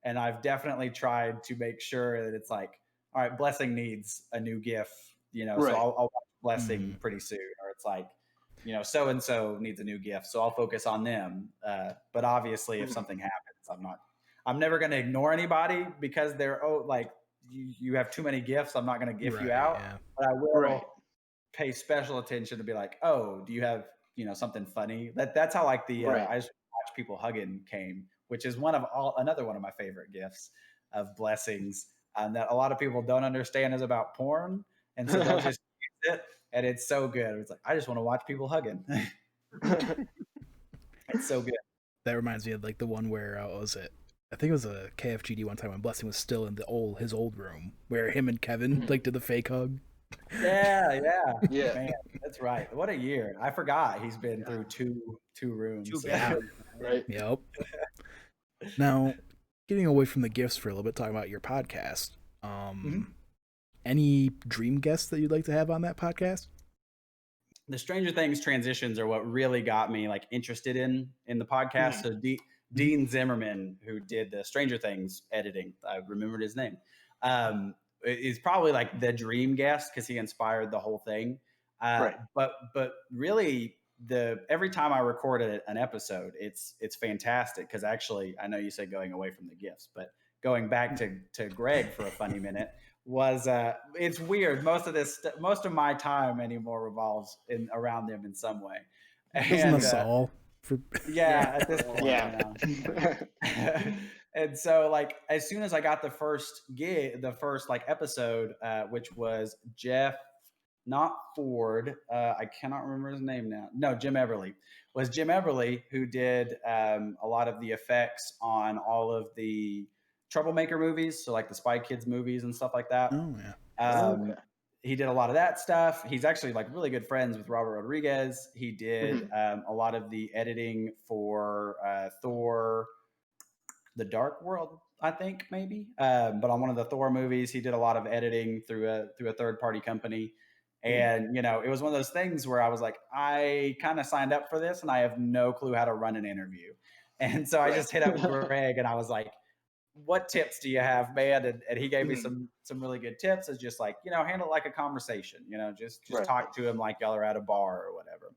and I've definitely tried to make sure that it's like, all right, Blessing needs a new GIF, you know, so I'll watch Blessing pretty soon, or it's like, you know, so and so needs a new GIF, so I'll focus on them. But obviously, if something happens, I'm never going to ignore anybody because they're like you have too many GIFs. I'm not going to GIF you out, but I will pay special attention to be like, oh, do you have, you know, something funny? That's how like the I just watch people hugging came, which is another one of my favorite GIFs of Blessings, that a lot of people don't understand is about porn, and so they'll just use it, and it's so good. It's like, I just want to watch people hugging. It's so good. That reminds me of like the one where what was it? I think it was a KFGD one time when Blessing was still in his old room, where him and Kevin like did the fake hug. Yeah. Man, that's right. What a year! I forgot he's been through two rooms. Too bad. Right. Yep. Now, getting away from the gifts for a little bit, talking about your podcast. Any dream guests that you'd like to have on that podcast? The Stranger Things transitions are what really got me like interested in the podcast. So Dean Zimmerman, who did the Stranger Things editing, I remembered his name, is probably like the dream guest because he inspired the whole thing. Right. But really, every time I record an episode, it's fantastic because actually, I know you said going away from the gifts, but going back to Greg for a funny minute was it's weird. Most of my time anymore revolves around them in some way. Isn't us all? At this point, and so like as soon as I got the first like episode, which was Jeff, not Ford, I cannot remember his name now. No, Jim Everly. Was Jim Everly who did a lot of the effects on all of the Troublemaker movies, so like the Spy Kids movies and stuff like that. Oh yeah. He did a lot of that stuff. He's actually like really good friends with Robert Rodriguez. He did a lot of the editing for Thor: The Dark World, I think maybe. But on one of the Thor movies, he did a lot of editing through a third party company. And it was one of those things where I was like, I kind of signed up for this, and I have no clue how to run an interview. And so I just hit up Greg, and I was like, what tips do you have, man? And he gave me some really good tips. It's just like, handle it like a conversation, just talk to him like y'all are at a bar or whatever.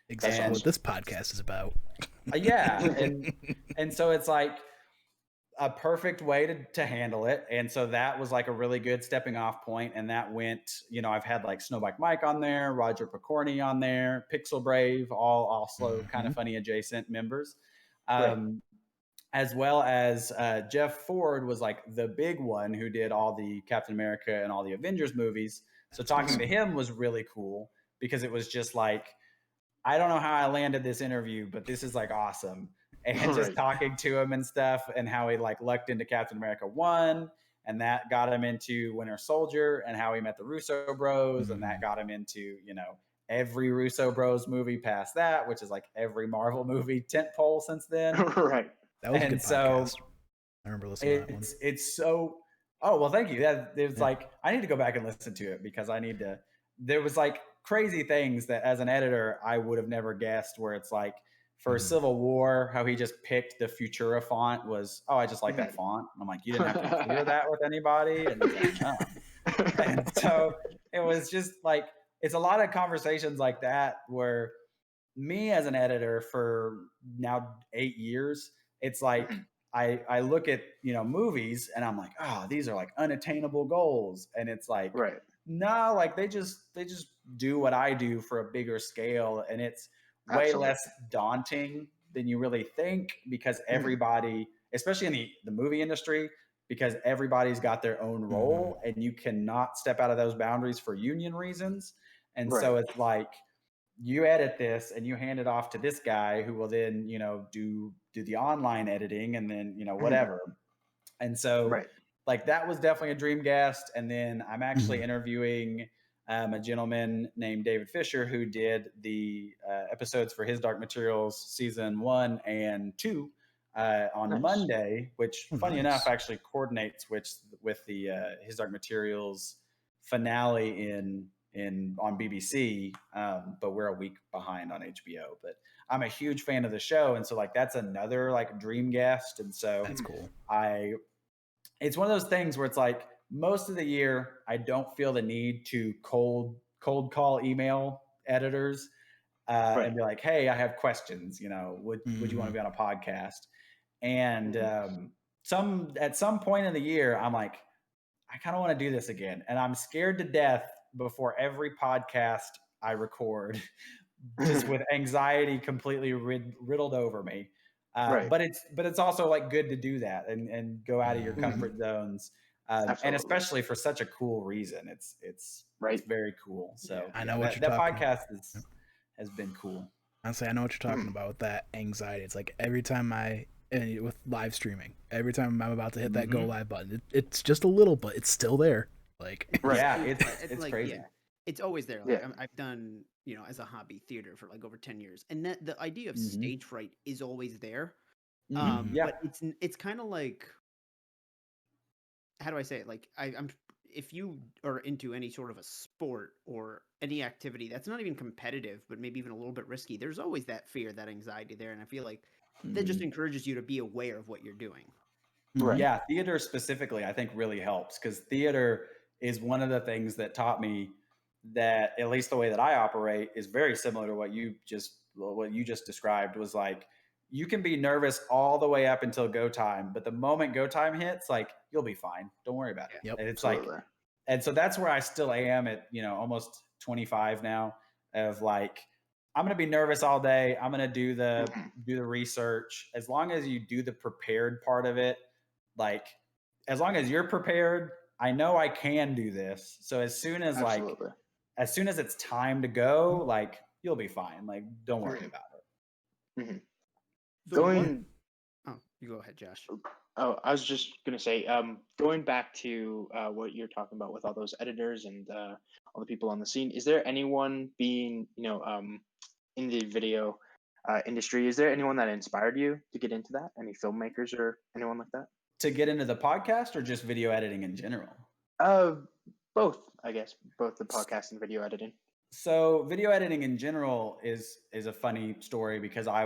Exactly what this podcast is about. And so it's like a perfect way to handle it. And so that was like a really good stepping off point. And that went, I've had like Snowbike Mike on there, Roger Picorni on there, Pixel Brave, all also kind of funny adjacent members. As well as Jeff Ford was like the big one who did all the Captain America and all the Avengers movies. So talking to him was really cool because it was just like, I don't know how I landed this interview, but this is like awesome. And just talking to him and stuff, and how he like lucked into Captain America 1, and that got him into Winter Soldier, and how he met the Russo Bros, and that got him into, every Russo Bros movie past that, which is like every Marvel movie tentpole since then. That was a good podcast. I remember listening to that one. It's so. Oh well, thank you. It's like I need to go back and listen to it because I need to. There was like crazy things that as an editor I would have never guessed. Where it's like for Civil War, how he just picked the Futura font was. Oh, I just like that font. I'm like, you didn't have to clear that with anybody, and, like, no. And so it was just like it's a lot of conversations like that where me as an editor for now 8 years. It's like I look at movies and I'm like, oh, these are like unattainable goals, and it's like, no, like they just do what I do for a bigger scale, and it's way less daunting than you really think because everybody, especially in the movie industry, because everybody's got their own role, and you cannot step out of those boundaries for union reasons, and so it's like. You edit this and you hand it off to this guy who will then, do the online editing and then, whatever. And so like that was definitely a dream guest. And then I'm actually interviewing a gentleman named David Fisher who did the episodes for His Dark Materials season 1 and 2 on Monday, which funny enough actually coordinates with the His Dark Materials finale on BBC, but we're a week behind on HBO. But I'm a huge fan of the show, and so like that's another like dream guest. And so that's cool. It's one of those things where it's like most of the year I don't feel the need to cold call email editors and be like, hey, I have questions. Would you want to be on a podcast? And at some point in the year, I'm like, I kind of want to do this again, and I'm scared to death before every podcast I record, just with anxiety completely riddled over me. But it's also like good to do that and go out of your comfort zones, and especially for such a cool reason. It's very cool. So I know that podcast has been cool. Honestly, I know what you're talking about with that anxiety. It's like every time with live streaming, every time I'm about to hit that go live button, it's just a little, but it's still there. Like, it's like, crazy. Yeah, it's always there. Like I've done, as a hobby theater for like over 10 years, and the idea of stage fright is always there. But it's kind of like how do I say it? Like I'm if you are into any sort of a sport or any activity that's not even competitive, but maybe even a little bit risky, there's always that fear, that anxiety there. And I feel like that just encourages you to be aware of what you're doing. Right. Yeah, theater specifically, I think really helps because theater is one of the things that taught me that at least the way that I operate is very similar to what you just described was like you can be nervous all the way up until go time, but the moment go time hits, like you'll be fine. Don't worry about it. Yep. And it's Absolutely. like, and so that's where I still am at, almost 25 now of like, I'm going to be nervous all day. I'm going to do the research. As long as you do the prepared part of it, like as long as you're prepared, I know I can do this. So as soon as Absolutely. as soon as it's time to go, like you'll be fine. Like don't worry about it. So Going. Oh, you go ahead, Josh. Oh, I was just gonna say, going back to what you're talking about with all those editors and all the people on the scene, is there anyone being, in the video industry? Is there anyone that inspired you to get into that? Any filmmakers or anyone like that? To get into the podcast or just video editing in general? Both, I guess, both the podcast and video editing. So video editing in general is a funny story because I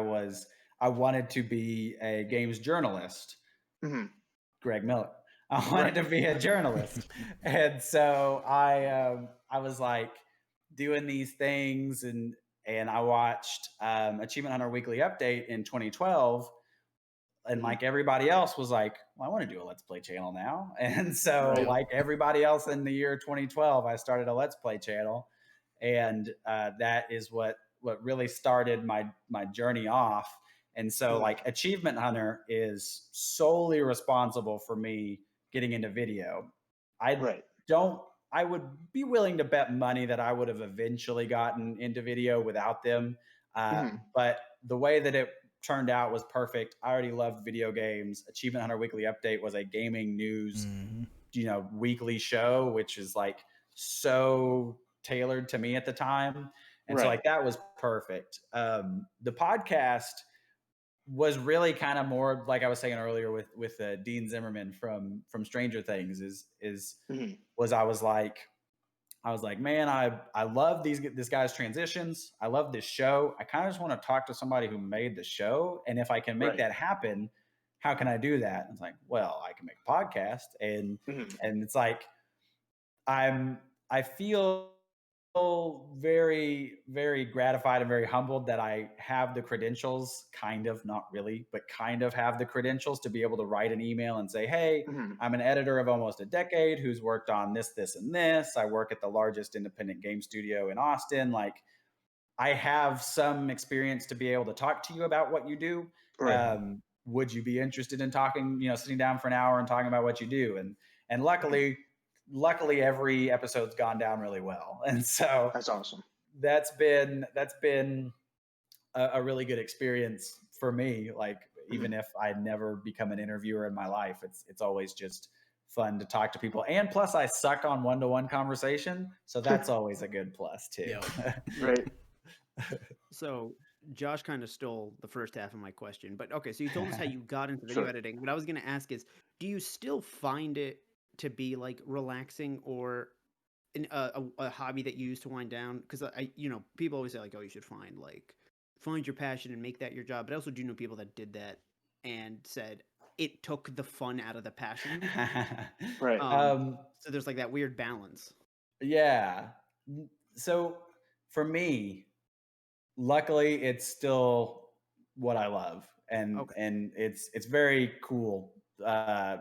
wanted to be a games journalist. Greg Miller. I wanted to be a journalist. And so I was like doing these things and I watched Achievement Hunter Weekly Update in 2012. And like everybody else was like, well, I want to do a Let's Play channel now. And so like everybody else in the year 2012, I started a Let's Play channel. And that is what really started my journey off. And so like Achievement Hunter is solely responsible for me getting into video. I would be willing to bet money that I would have eventually gotten into video without them. But the way that it turned out was perfect. I already loved video games. Achievement Hunter Weekly Update was a gaming news, weekly show, which is like so tailored to me at the time. And so like that was perfect. The podcast was really kind of more like I was saying earlier with Dean Zimmerman from Stranger Things I was like, man, I love this guy's transitions. I love this show. I kind of just want to talk to somebody who made the show. And if I can make that happen, how can I do that? And it's like, well, I can make a podcast. And it's like, I feel very, very gratified and very humbled that I have the credentials, not really, but kind of have the credentials to be able to write an email and say, hey, I'm an editor of almost a decade who's worked on this, this, and this. I work at the largest independent game studio in Austin. Like I have some experience to be able to talk to you about what you do. Would you be interested in talking, sitting down for an hour and talking about what you do? And luckily every episode's gone down really well. And so that's awesome. That's been a really good experience for me. Like even if I never become an interviewer in my life, it's always just fun to talk to people. And plus I suck on one-to-one conversation. So that's always a good plus too. Right. So Josh kind of stole the first half of my question, but okay. So you told us how you got into video editing. What I was going to ask is, do you still find it to be like relaxing or a hobby that you use to wind down? Because people always say like, oh, you should find your passion and make that your job. But I also do know people that did that and said it took the fun out of the passion. So there's like that weird balance. Yeah. So for me, luckily it's still what I love. And it's very cool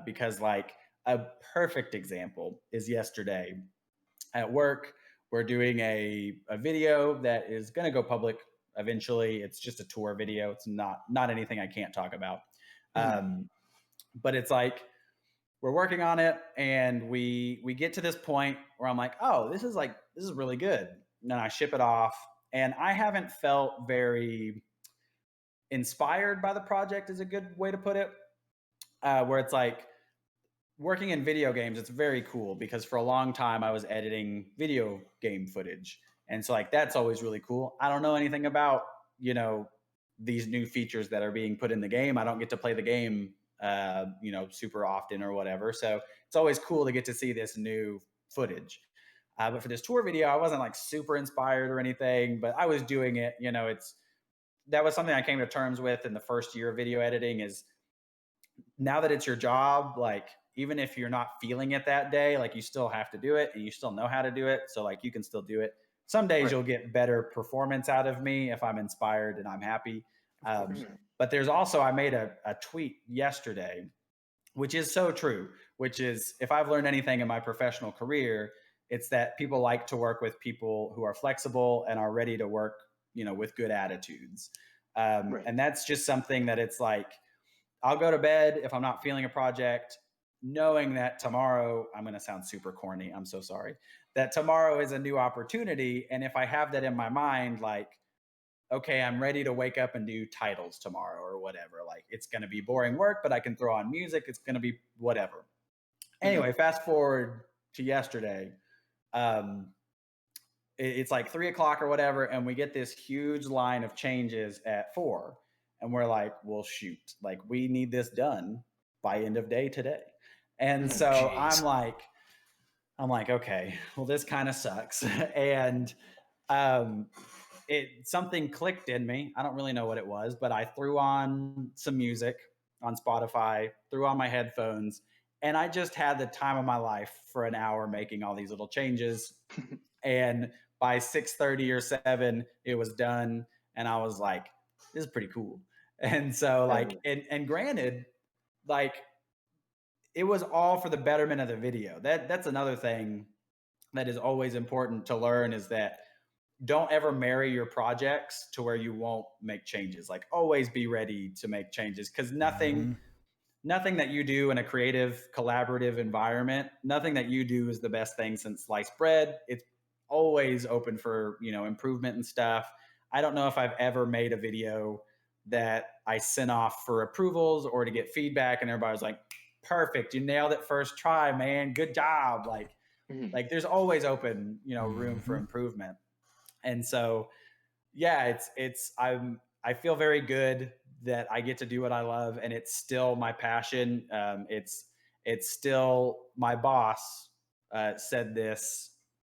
because like a perfect example is yesterday at work. We're doing a video that is going to go public eventually. It's just a tour video. It's not anything I can't talk about. But it's like we're working on it and we get to this point where I'm like, oh, this is really good. And then I ship it off and I haven't felt very inspired by the project is a good way to put it. Where it's like, working in video games, it's very cool because for a long time I was editing video game footage. And so like, that's always really cool. I don't know anything about, these new features that are being put in the game. I don't get to play the game, super often or whatever. So it's it's always cool to get to see this new footage. But for this tour video, I wasn't like super inspired or anything, but I was doing it. That was something I came to terms with in the first year of video editing is now that it's your job, like even if you're not feeling it that day, like you still have to do it and you still know how to do it. So like you can still do it. Some days you'll get better performance out of me if I'm inspired and I'm happy. But there's also, I made a tweet yesterday, which is so true, which is if I've learned anything in my professional career, it's that people like to work with people who are flexible and are ready to work, with good attitudes. And that's just something that it's like, I'll go to bed if I'm not feeling a project, knowing that tomorrow, I'm going to sound super corny. I'm so sorry. That tomorrow is a new opportunity. And if I have that in my mind, like, okay, I'm ready to wake up and do titles tomorrow or whatever. Like it's going to be boring work, but I can throw on music. It's going to be whatever. Anyway, fast forward to yesterday. It's like 3:00 or whatever. And we get this huge line of changes at 4. And we're like, well, shoot, like we need this done by end of day today. And so I'm like, okay, well, this kind of sucks. And something clicked in me. I don't really know what it was, but I threw on some music on Spotify, threw on my headphones, and I just had the time of my life for an hour making all these little changes. And by 6:30 or 7, it was done. And I was like, this is pretty cool. And so like, and granted, like it was all for the betterment of the video. That's another thing that is always important to learn is that don't ever marry your projects to where you won't make changes. Like always be ready to make changes because nothing that you do in a creative, collaborative environment, nothing that you do is the best thing since sliced bread. It's always open for, improvement and stuff. I don't know if I've ever made a video that I sent off for approvals or to get feedback and everybody was like, perfect, you nailed it first try, man, good job. Like there's always open, room for improvement. And so, yeah, I feel very good that I get to do what I love and it's still my passion. It's still my boss said this.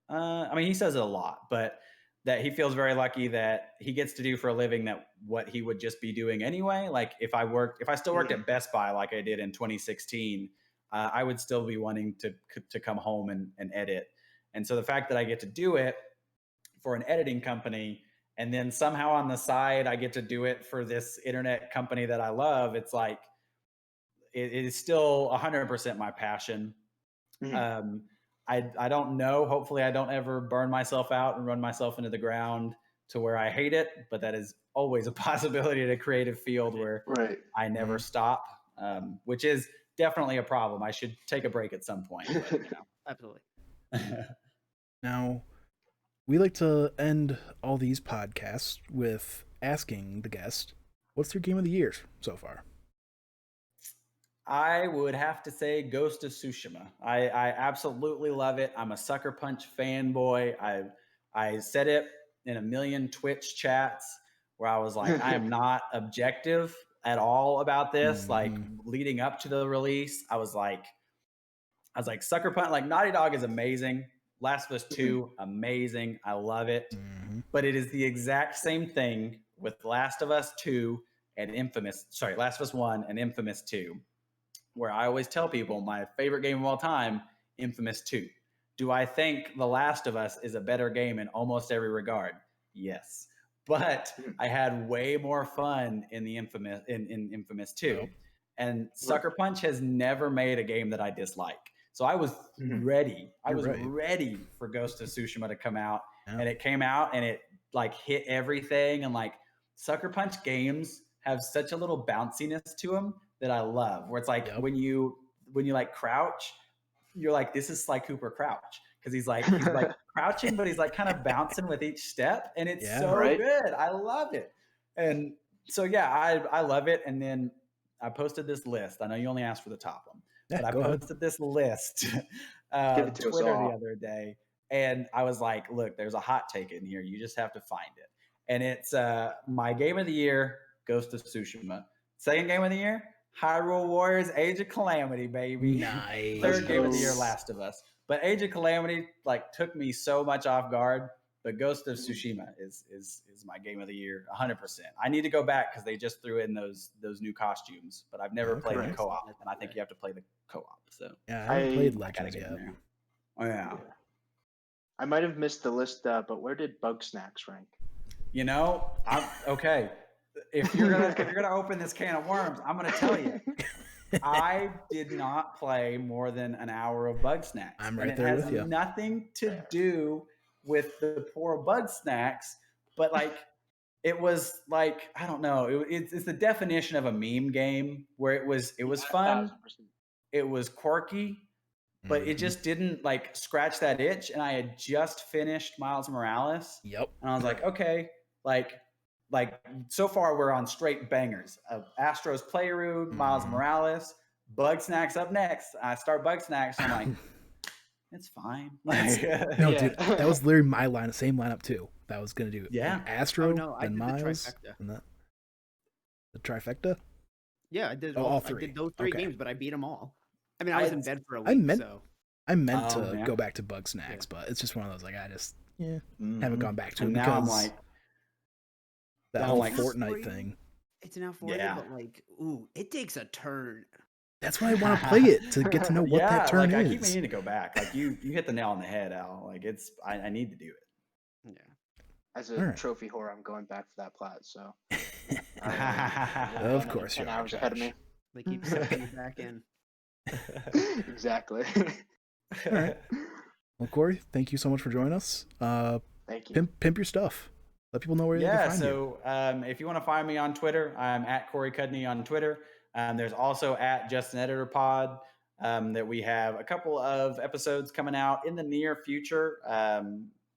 He says it a lot, but that he feels very lucky that he gets to do for a living that what he would just be doing anyway. Like if I still worked at Best Buy like I did in 2016, I would still be wanting to come home and edit. And so the fact that I get to do it for an editing company and then somehow on the side I get to do it for this internet company that I love, it's like it is still 100% my passion. I don't know. Hopefully I don't ever burn myself out and run myself into the ground to where I hate it, but that is always a possibility in a creative field where I never stop, which is definitely a problem. I should take a break at some point. But, Absolutely. Now, we like to end all these podcasts with asking the guest, what's their game of the year so far? I would have to say Ghost of Tsushima. I absolutely love it. I'm a Sucker Punch fanboy. I said it in a million Twitch chats where I was like, I am not objective at all about this. Like leading up to the release, I was like, Sucker Punch, like Naughty Dog is amazing. Last of Us 2, amazing. I love it. But it is the exact same thing with Last of Us 2 and Last of Us 1 and Infamous 2. Where I always tell people my favorite game of all time, Infamous 2. Do I think The Last of Us is a better game in almost every regard? Yes. But I had way more fun in the Infamous 2. And Sucker Punch has never made a game that I dislike. So I was ready. I was ready for Ghost of Tsushima to come out. And it came out and it like hit everything. And like Sucker Punch games have such a little bounciness to them that I love, where it's like when you like crouch, you're like, this is Sly Cooper Crouch. Cause he's like crouching, but he's like kind of bouncing with each step. And it's good. I love it. And so, yeah, I love it. And then I posted this list. I know you only asked for the top one, but I posted this list on Twitter the other day. And I was like, look, there's a hot take in here. You just have to find it. And it's my game of the year, Ghost of Tsushima. Second game of the year, Hyrule Warriors Age of Calamity, baby. Nice. Third game of the year, Nice. Last of Us. But Age of Calamity like took me so much off guard. But Ghost of Tsushima is my game of the year, 100%. I need to go back because they just threw in those new costumes, but I've never played the Okay. co-op, and I think you have to play the co-op. So Yeah, I haven't played I gotta Legends get in yet. there. Oh yeah. I might have missed the list, but where did Bug Snacks rank? You know, okay. If you're gonna open this can of worms, I'm gonna tell you. I did not play more than an hour of Bug Snacks. I'm right and there it with you. has nothing to do with the poor Bug Snacks, but like it was like I don't know. It's the definition of a meme game where it was fun, 1000%. it was quirky, but it Mhm. just didn't like scratch that itch. And I had just finished Miles Morales, Yep. and I was like, okay, like so far we're on straight bangers. Astro's Playroom, Miles Mhm. Morales, Bug Snacks up next. I start Bug Snacks, and I'm like, it's fine. Like, No, Yeah. dude, that was literally my same lineup too. That I was gonna do Yeah. Astro, Oh, no, I then did the Miles, trifecta. and the trifecta. Yeah, I did Oh, all all I three. did those 3 Okay. games, but I beat them all. I mean, I was in bed for a I week, meant- so I meant Oh, to yeah. go back to Bug Snacks, but it's just one of those like I just haven't Mhm. gone back to And it now I'm because like, that I'm whole like- Fortnite thing. it's an for Yeah. you, but like, ooh, it takes a turn. That's why I want to play it to get to know what that turn like I keep is. meaning to go back. Like you hit the nail on the head, Al. Like I need to do it. Yeah. As a Alright. trophy whore, I'm going back for that plat. So Of course you 10 are, hours ahead of me. They keep sucking you back in. Exactly. All right. Well, Corey, thank you so much for joining us. Thank you. Pimp your stuff. Let people know where they can find you. So if you want to find me on Twitter, I'm at Corey Cudney on Twitter. There's also at Just an Editor Pod that we have a couple of episodes coming out in the near future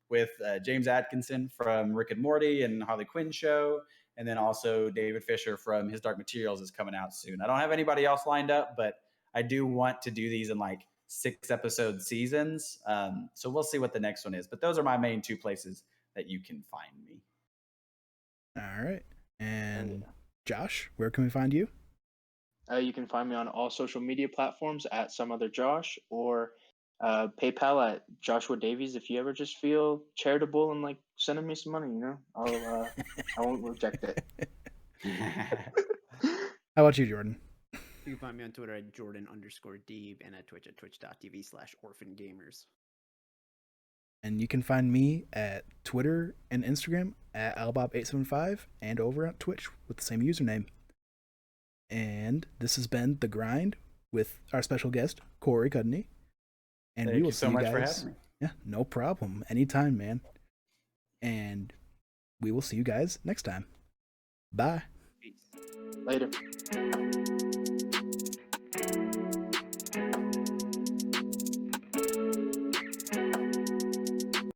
with James Atkinson from Rick and Morty and Harley Quinn show. And then also David Fisher from His Dark Materials is coming out soon. I don't have anybody else lined up, but I do want to do these in like 6-episode seasons. So we'll see what the next one is. But those are my main 2 places that you can find me. All right. And Josh, where can we find you? You can find me on all social media platforms at some other Josh, or PayPal at Joshua Davies. If you ever just feel charitable and like sending me some money, I won't reject it. How about you, Jordan? You can find me on Twitter at Jordan_Deeb and at Twitch at twitch.tv/orphangamers. And you can find me at Twitter and Instagram at albob875 and over on Twitch with the same username. And this has been The Grind with our special guest, Corey Cudney. And Thank we will you see so you much guys. for having me. Yeah, no problem. Anytime, man. And we will see you guys next time. Bye. Peace. Later.